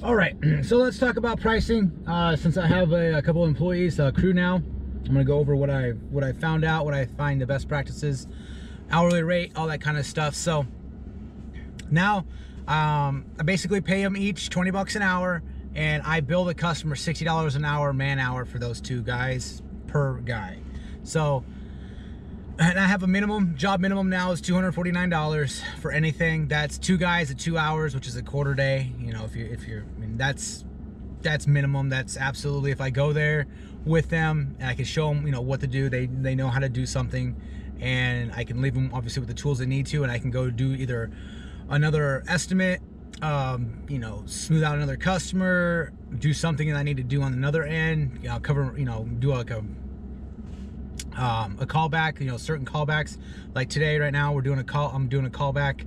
All right, so let's talk about pricing. Since I have a couple employees, crew now, I'm gonna go over what I found out, what I find the best practices, hourly rate, all that kind of stuff. So now I basically pay them each 20 bucks an hour, and I bill the customer $60 an hour, man hour, for those two guys per guy. So, and I have a minimum, job minimum now is $249 for anything. That's two guys at 2 hours, which is a quarter day. You know, if you're, I mean, that's minimum. That's absolutely, if I go there with them and I can show them, you know, what to do, they know how to do something, and I can leave them obviously with the tools they need to, and I can go do either another estimate, you know, smooth out another customer, do something that I need to do on another end, you know, cover, you know, do like a callback, you know, certain callbacks. Like today, right now, I'm doing a callback,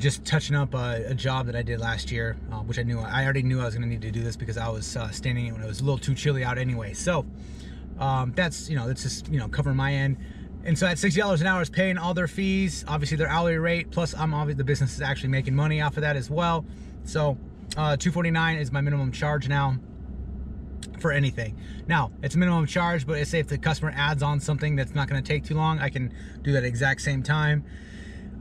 just touching up a job that I did last year, which I already knew I was going to need to do this because I was standing in when it was a little too chilly out anyway. So that's, you know, that's just, you know, covering my end. And so at $60 an hour is paying all their fees, obviously their hourly rate, plus the business is actually making money off of that as well. So $249 is my minimum charge now for anything. Now, it's a minimum charge, but say if the customer adds on something that's not going to take too long, I can do that exact same time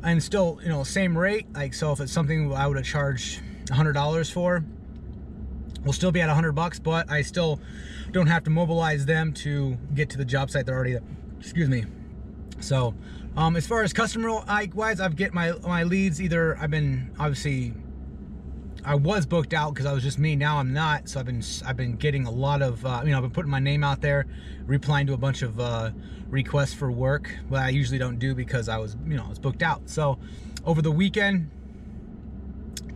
and still, you know, same rate. Like, so if it's something I would have charged $100 for, we'll still be at 100 bucks, but I still don't have to mobilize them to get to the job site. They're already, excuse me. So as far as customer wise, I've get my leads, either I was booked out because I was just me. Now I'm not. So I've been getting a lot of, you know, I've been putting my name out there, replying to a bunch of requests for work, but I usually don't do because I was booked out. So over the weekend,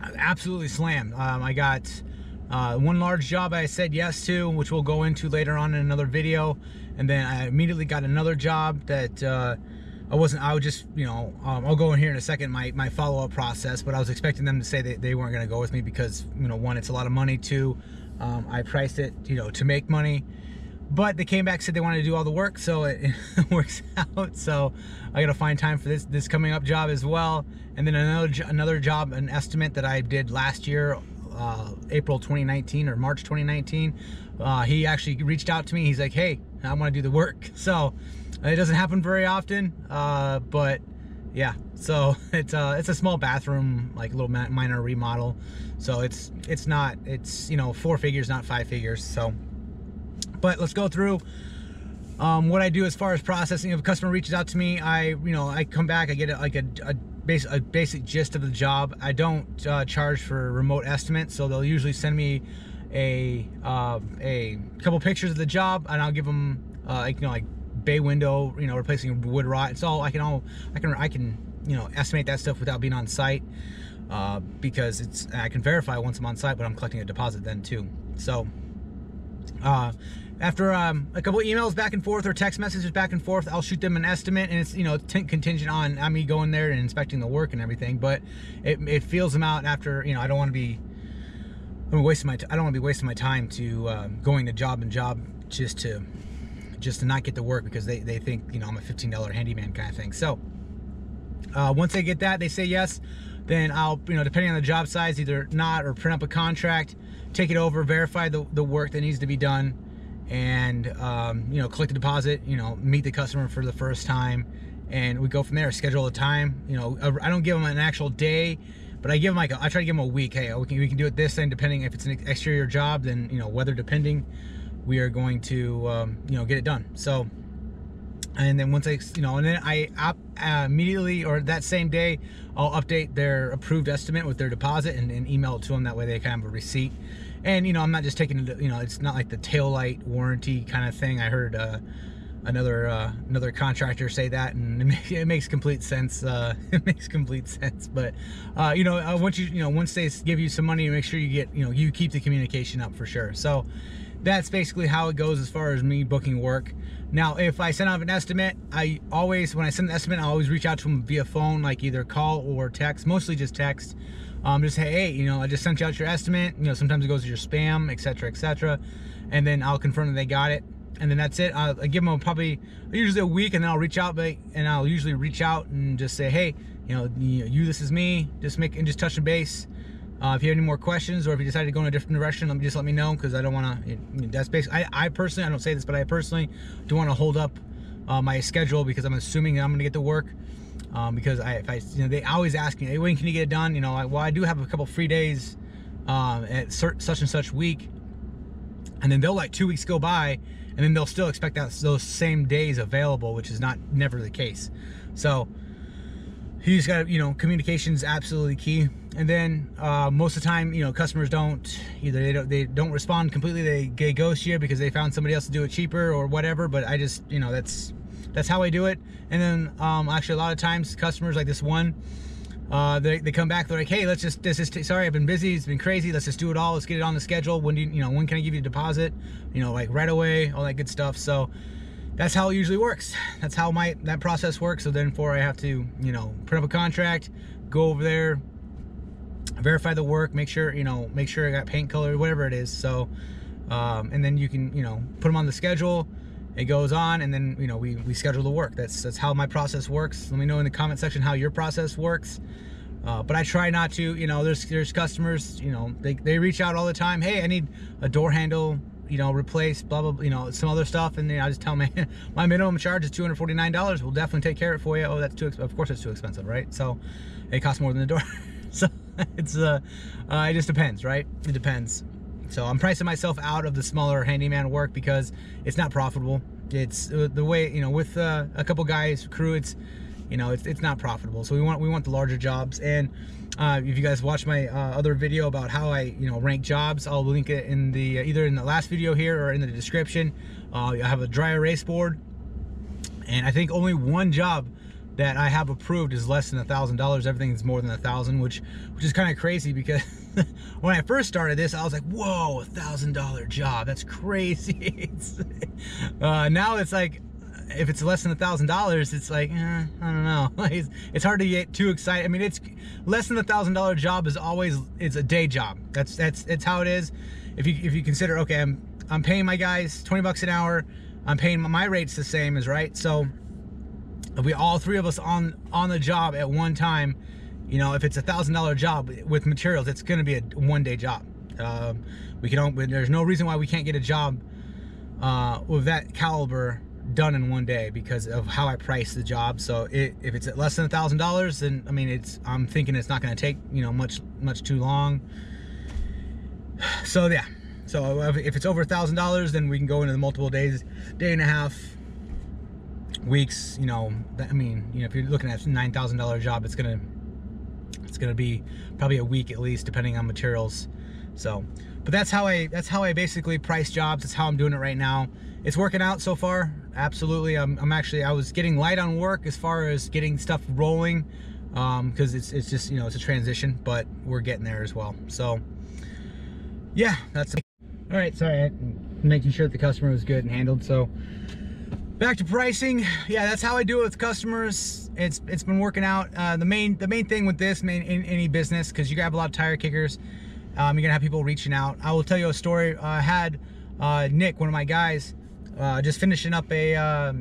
I absolutely slammed. I got one large job I said yes to, which we'll go into later on in another video. And then I immediately got another job that I would just, you know, I'll go in here in a second, my follow-up process, but I was expecting them to say that they weren't going to go with me because, you know, one, it's a lot of money. Two, I priced it, you know, to make money, but they came back, said they wanted to do all the work, so it works out. So I got to find time for this coming up job as well. And then another job, an estimate that I did last year, April 2019 or March 2019. He actually reached out to me. He's like, hey, I want to do the work. So it doesn't happen very often, but yeah. So it's a small bathroom, like a little minor remodel. So it's you know, 4 figures, not 5 figures. So, but let's go through what I do as far as processing. If a customer reaches out to me, I come back, I get a basic gist of the job. I don't charge for remote estimates, so they'll usually send me a couple pictures of the job, and I'll give them like bay window, you know, replacing wood rot. It's all I can you know, estimate that stuff without being on site, because I can verify once I'm on site, but I'm collecting a deposit then too. So after a couple of emails back and forth or text messages back and forth, I'll shoot them an estimate, and it's, you know, contingent on me going there and inspecting the work and everything. But it feels them out after, you know, I don't want to be wasting my time to going to job and job just to not get the work because they think, you know, I'm a $15 handyman kind of thing. So once they get that, they say yes, then I'll, you know, depending on the job size, either not or print up a contract, take it over, verify the work that needs to be done, and you know, collect the deposit, you know, meet the customer for the first time, and we go from there. Schedule a time. You know, I don't give them an actual day, but I give them I try to give them a week. Hey, we can do it this thing, depending if it's an exterior job, then, you know, weather depending, we are going to you know, get it done. So, and then once I immediately, or that same day, I'll update their approved estimate with their deposit and email it to them. That way they kind of have a receipt. And, you know, I'm not just taking it, you know, it's not like the tail light warranty kind of thing. I heard another contractor say that, and it makes complete sense. It makes complete sense. But you know, once they give you some money, make sure you get, you know, you keep the communication up for sure. So that's basically how it goes as far as me booking work. Now, if I send out an estimate, when I send the estimate, I always reach out to them via phone, like either call or text, mostly just text. Just say, hey, you know, I just sent you out your estimate. You know, sometimes it goes to your spam, etc., etc. And then I'll confirm that they got it. And then that's it. I give them usually a week, and then I'll reach out, and I'll usually reach out and just say, hey, you know, this is me. Just touching base. If you have any more questions, or if you decide to go in a different direction, let me know, because I don't want to. That's basically. I personally, I don't say this, but I personally don't want to hold up my schedule, because I'm assuming I'm going to get to work. Because they always ask me, hey, when can you get it done? Well, I do have a couple free days at such and such week, and then they'll like 2 weeks go by, and then they'll still expect those same days available, which is never the case. So you just got to, communication is absolutely key. And then most of the time, customers don't they don't respond completely. They ghost you because they found somebody else to do it cheaper or whatever. But I just, that's how I do it. And then actually a lot of times customers, like this one, they come back, they're like, hey, sorry, I've been busy, it's been crazy, let's just do it all, let's get it on the schedule. When when can I give you a deposit? Like right away, all that good stuff. So that's how it usually works. That's how that process works. So then I have to, print up a contract, go over there, verify the work, make sure I got paint color, whatever it is. So and then you can put them on the schedule. It goes on, and then we schedule the work. That's how my process works. Let me know in the comment section how your process works. But I try not to, there's customers, they reach out all the time, hey, I need a door handle replaced, blah blah, some other stuff, and then I just tell them my minimum charge is $249. We'll definitely take care of it for you. Oh, that's too expensive. Of course it's too expensive, right? So it costs more than the door. So it's it just depends, right? It depends. So I'm pricing myself out of the smaller handyman work because it's not profitable. It's the way, with a couple guys, crew, it's not profitable. So we want the larger jobs. And if you guys watch my other video about how I rank jobs, I'll link it in the either in the last video here or in the description. I have a dry erase board, and I think only one job that I have approved is less than $1,000. Everything is more than $1,000, which is kind of crazy, because when I first started this, I was like, whoa, $1,000 job, that's crazy. Now it's like, if it's less than $1,000, it's like, I don't know. It's hard to get too excited. I mean, it's less than $1,000 job is always, it's a day job. That's how it is. If you consider, okay, I'm paying my guys 20 bucks an hour. I'm paying my rates the same as, right? So if we all three of us on the job at one time, if it's $1,000 job with materials, it's going to be a one-day job. There's no reason why we can't get a job with that caliber done in one day, because of how I price the job. So if it's at less than $1,000, then I mean, I'm thinking it's not going to take much too long. So yeah. So if it's over $1,000, then we can go into the multiple days, day and a half, weeks. I mean, if you're looking at a $9,000 job, it's gonna be probably a week at least, depending on materials. So, but that's how I basically price jobs. That's how I'm doing it right now. It's working out so far. Absolutely. I was getting light on work as far as getting stuff rolling, because it's just it's a transition, but we're getting there as well. So yeah, that's all right. Sorry, I'm making sure that the customer was good and handled. So back to pricing. Yeah, that's how I do it with customers. It's been working out. The main thing with this, in any business, because you have a lot of tire kickers, you're gonna have people reaching out. I will tell you a story. I had Nick, one of my guys, just finishing up a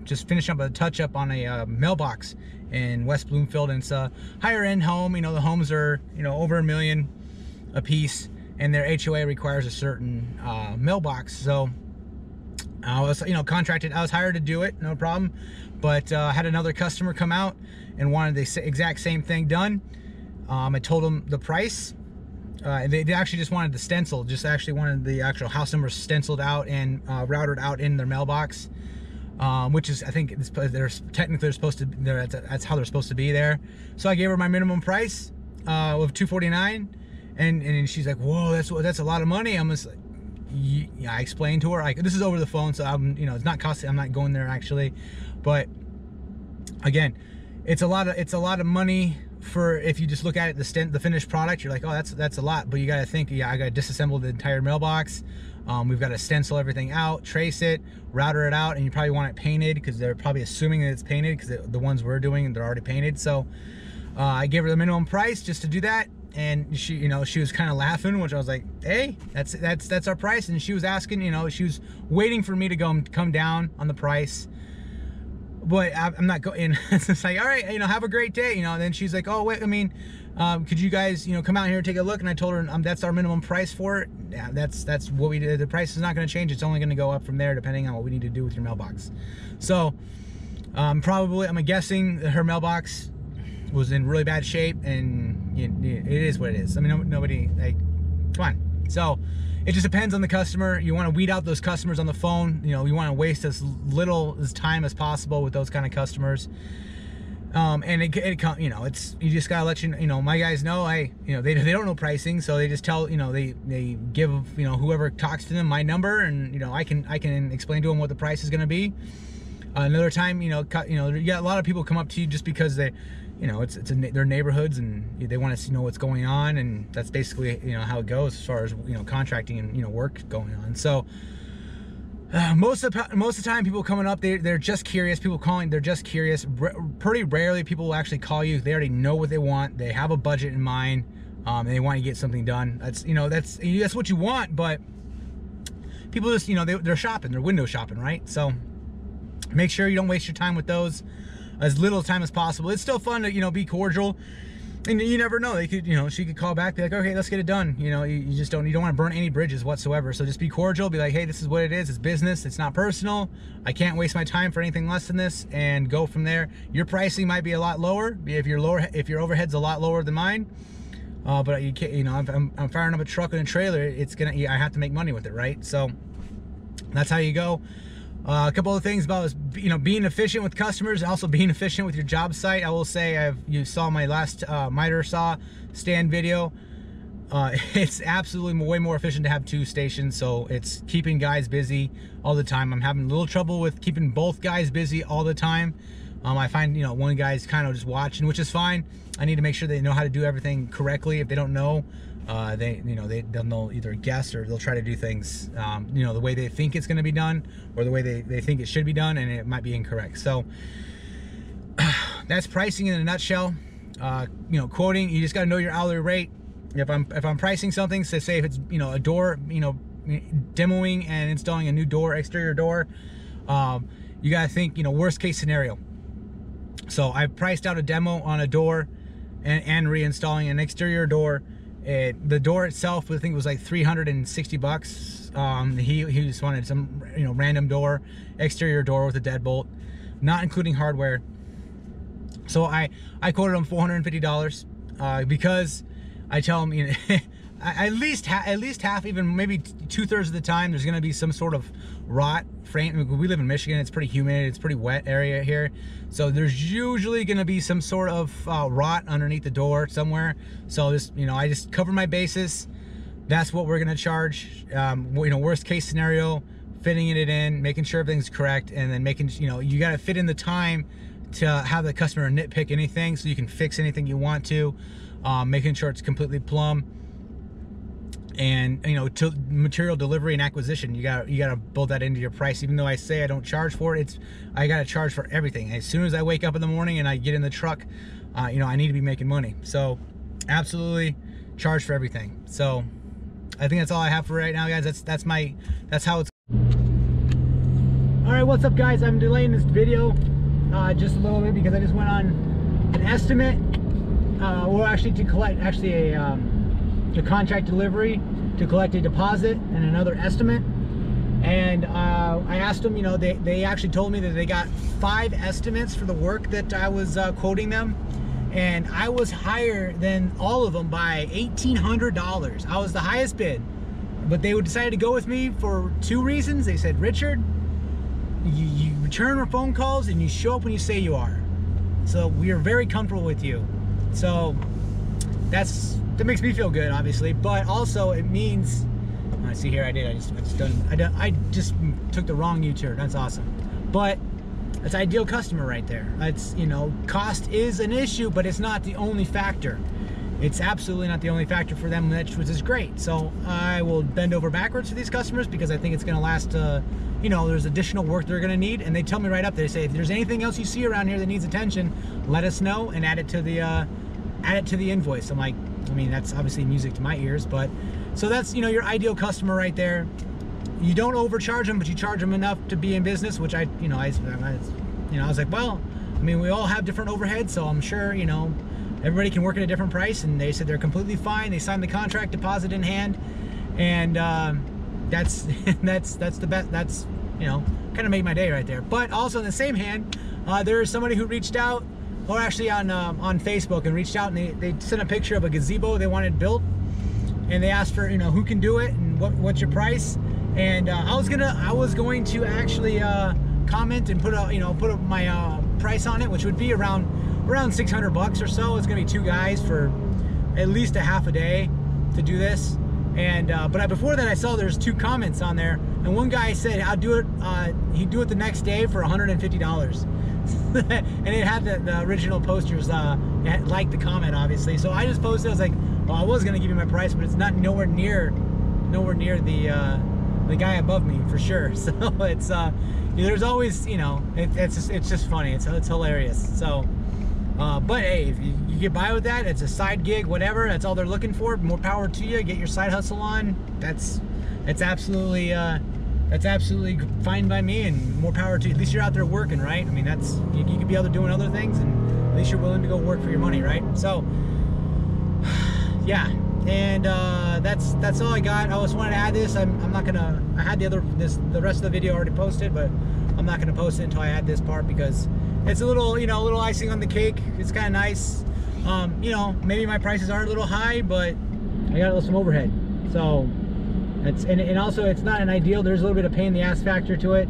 just finishing up a touch up on a mailbox in West Bloomfield, and it's a higher end home. The homes are over $1 million a piece, and their HOA requires a certain mailbox. So I was contracted. I was hired to do it, no problem. But I had another customer come out and wanted the exact same thing done. I told them the price. They actually just wanted the stencil, actually wanted the actual house number stenciled out and routed out in their mailbox, which is, I think they're supposed to. That's how they're supposed to be there. So I gave her my minimum price of $249, and she's like, "Whoa, that's a lot of money." I'm just like, yeah, I explained to her, like, this is over the phone, so it's not costing. I'm not going there actually, but again, it's a lot of money. For if you just look at it, the finished product, you're like, oh, that's a lot. But you got to think, yeah, I got to disassemble the entire mailbox. We've got to stencil everything out, trace it, router it out, and you probably want it painted, because they're probably assuming that it's painted, because the ones we're doing, they're already painted. So I gave her the minimum price just to do that, and she was kind of laughing, which I was like, hey, that's our price. And she was asking, she was waiting for me to come down on the price. But I'm not going. It's just like, all right, have a great day, And then she's like, oh wait, Could you guys, you know, come out here and take a look? And I told her that's our minimum price for it. Yeah, that's what we did. The price is not going to change. It's only going to go up from there depending on what we need to do with your mailbox. So I'm guessing that her mailbox was in really bad shape, and it is what it is. I mean, nobody, like, come on. So it just depends on the customer. You want to weed out those customers on the phone. You know, you want to waste as little time as possible with those kind of customers. And you know, you just gotta let you know, my guys know, they don't know pricing, so they just tell, you know, they give, you know, whoever talks to them my number, and, you know, I can explain to them what the price is gonna be. Another time, you got a lot of people come up to you just because they, you know, their neighborhoods, and they want to know what's going on, and that's basically, you know, how it goes as far as, you know, contracting and, you know, work going on. So most of the time, people coming up, they're just curious. People calling, they're just curious. Pretty rarely people will actually call you. They already know what they want. They have a budget in mind, and they want to get something done. That's, you know, that's what you want. But people just, you know, they're shopping. They're window shopping, right? So make sure you don't waste your time with those. As little time as possible. It's still fun to, you know, be cordial. And you never know, they could, you know, she could call back, be like, okay, let's get it done. You know, you don't want to burn any bridges whatsoever. So just be cordial, be like, hey, this is what it is. It's business. It's not personal. I can't waste my time for anything less than this, and go from there. Your pricing might be a lot lower if your overhead's a lot lower than mine. But you can't, you know, I'm firing up a truck and a trailer. I have to make money with it, right? So that's how you go. A couple of things about, you know, being efficient with customers, and also being efficient with your job site. I will say, you saw my last miter saw stand video. It's absolutely way more efficient to have 2 stations, so it's keeping guys busy all the time. I'm having a little trouble with keeping both guys busy all the time. I find, you know, one guy's kind of just watching, which is fine. I need to make sure they know how to do everything correctly. If they don't know, they'll either guess, or they'll try to do things, you know, the way they think it's going to be done, or the way they think it should be done, and it might be incorrect. So that's pricing in a nutshell. You know, quoting, you just got to know your hourly rate. If I'm pricing something, so say if it's, you know, a door, you know, demoing and installing a new door, exterior door, you got to think, you know, worst case scenario. So I priced out a demo on a door, and reinstalling an exterior door. The door itself, I think it was like 360 bucks. He just wanted some, you know, random door, exterior door with a deadbolt, not including hardware. So I quoted him $450, because I tell him, you know, at least half, even maybe 2/3 of the time, there's going to be some sort of rot. We live in Michigan. It's pretty humid. It's pretty wet area here. So there's usually going to be some sort of rot underneath the door somewhere. So just, you know, I just cover my bases. That's what we're going to charge. You know, worst case scenario, fitting it in, making sure everything's correct, and then making, you know, you got to fit in the time to have the customer nitpick anything, so you can fix anything you want to, making sure it's completely plumb. And, you know, to material delivery and acquisition, you gotta build that into your price. Even though I say I don't charge for it, I gotta charge for everything. As soon as I wake up in the morning and I get in the truck, you know, I need to be making money. So absolutely charge for everything. So I think that's all I have for right now, guys. That's how it's. All right, what's up, guys? I'm delaying this video just a little bit because I just went on an estimate, or actually to collect a contract delivery to collect a deposit and another estimate. And I asked them, you know, they actually told me that they got 5 estimates for the work that I was quoting them, and I was higher than all of them by $1,800. I was the highest bid, but they decided to go with me for 2 reasons. They said, Richard, you return our phone calls and you show up when you say you are, so we are very comfortable with you. So that makes me feel good, obviously, but also it means, I see here, I just took the wrong U-turn. That's awesome. But that's ideal customer right there. That's, you know, cost is an issue, but it's not the only factor. It's absolutely not the only factor for them, which is great. So I will bend over backwards for these customers because I think it's going to last. You know, there's additional work they're going to need, and they tell me right up. They say, if there's anything else you see around here that needs attention, let us know and add it to the invoice. I'm like, I mean, that's obviously music to my ears, but so that's, you know, your ideal customer right there. You don't overcharge them, but you charge them enough to be in business, which I was like, well, I mean, we all have different overheads, so I'm sure, you know, everybody can work at a different price, and they said they're completely fine. They signed the contract, deposit in hand, and that's the best. That's, you know, kind of made my day right there. But also in the same hand, there is somebody who reached out, or actually on Facebook, and reached out, and they sent a picture of a gazebo they wanted built, and they asked for, you know, who can do it and what's your price. And I was going to actually comment and put my price on it, which would be around $600 or so. It's gonna be 2 guys for at least a half a day to do this. And but before that, I saw there's 2 comments on there, and one guy said I'll do it. He'd do it the next day for $150, and it had the original posters. It liked the comment, obviously. So I just posted. I was like, well, I was gonna give you my price, but it's not nowhere near the guy above me for sure. So it's there's always, you know, it's just funny. It's hilarious. So. But hey, if you get by with that, it's a side gig, whatever. That's all they're looking for. More power to you. Get your side hustle on. That's absolutely fine by me, and more power to you. At least you're out there working, right? I mean, you could be out there doing other things, and at least you're willing to go work for your money, right? So yeah, and that's all I got. I just wanted to add this. I'm not gonna. I had the rest of the video already posted, but I'm not gonna post it until I add this part, because it's a little, you know, a little icing on the cake. It's kind of nice. You know, maybe my prices are a little high, but I got some overhead. So it's, and also it's not an ideal. There's a little bit of pain in the ass factor to it.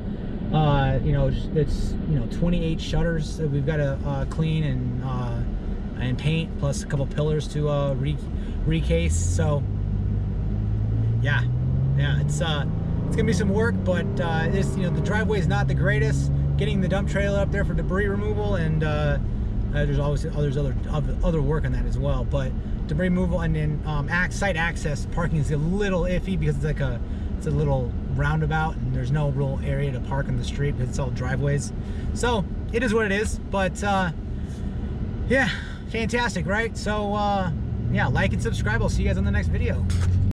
You know, it's, you know, 28 shutters that we've got to clean and paint, plus a couple pillars to recase. So yeah, it's gonna be some work, but this, you know, the driveway is not the greatest. Getting the dump trailer up there for debris removal, and there's always other work on that as well. But debris removal, and then site access, parking is a little iffy because it's a little roundabout, and there's no real area to park on the street because it's all driveways. So it is what it is. But yeah, fantastic, right? So yeah, like and subscribe. I'll see you guys on the next video.